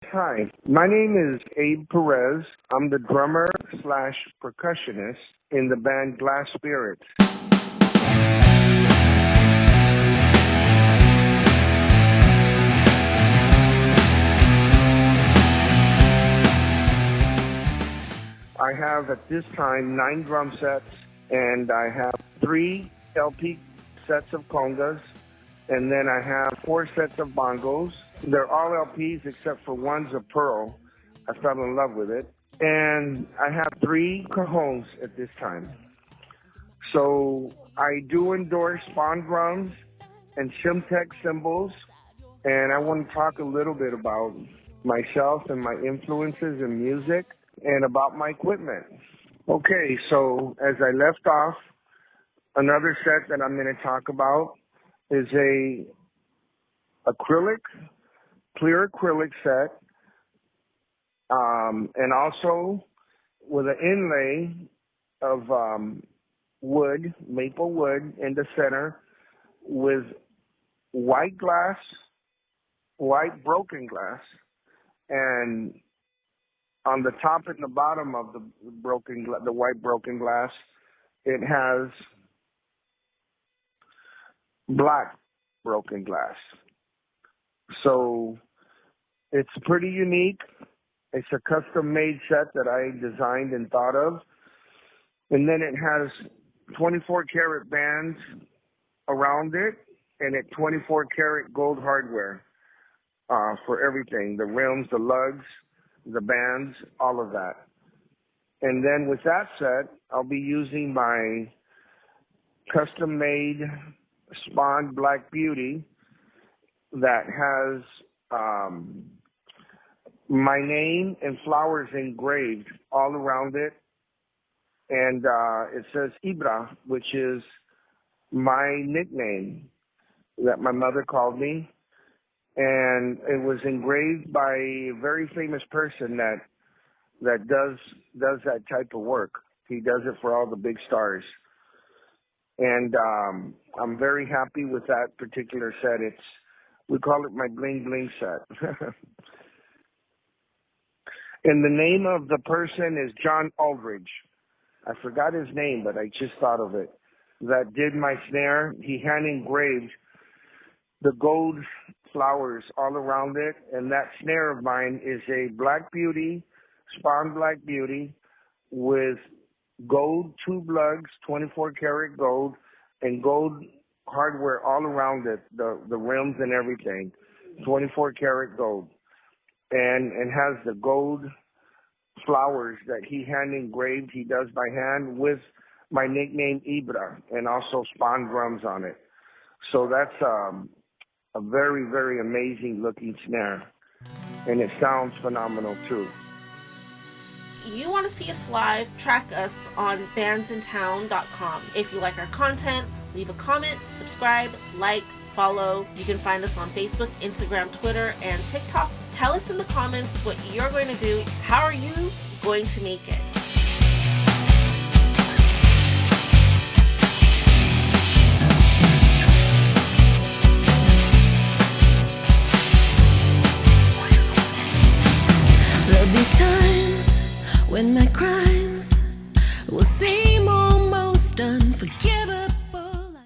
Hi, my name is Abe Perez. I'm the drummer slash percussionist in the band Glasspirits. I have at this time 9 drum sets, and I have 3 LP sets of congas, and then I have 4 sets of bongos. They're all LPs except for one's a Pearl. I fell in love with it. And I have 3 cajones at this time. So I do endorse Spaun Drums and Scymtek cymbals, and I want to talk a little bit about myself and my influences in music and about my equipment. Okay, so as I left off, another set that I'm going to talk about is a clear acrylic set, and also with an inlay of wood, maple wood in the center, with white broken glass, and on the top and the bottom of the white broken glass, it has black broken glass. So it's pretty unique. It's a custom-made set that I designed and thought of. And then it has 24-karat bands around it, and it 24-karat gold hardware for everything, the rims, the lugs, the bands, all of that. And then with that set, I'll be using my custom-made Spaun Black Beauty that has my name and flowers engraved all around it. And it says Ybra, which is my nickname that my mother called me. And it was engraved by a very famous person that does that type of work. He does it for all the big stars. And I'm very happy with that particular set. We call it my Bling Bling set. And the name of the person is John Aldridge. I forgot his name, but I just thought of it. That did my snare. He hand engraved the gold flowers all around it. And that snare of mine is a Black Beauty, Spaun Black Beauty, with gold tube lugs, 24-karat gold, and gold hardware all around it, the rims and everything, 24-karat gold. And has the gold flowers that he hand engraved, he does by hand, with my nickname Ybra, and also Spaun Drums on it. So that's a very, very amazing looking snare, and it sounds phenomenal too. You want to see us live, track us on bandsintown.com. If you like our content, leave a comment, subscribe, like, follow. You can find us on Facebook, Instagram, Twitter, and TikTok. Tell us in the comments what you're going to do. How are you going to make it? There'll be times when I cry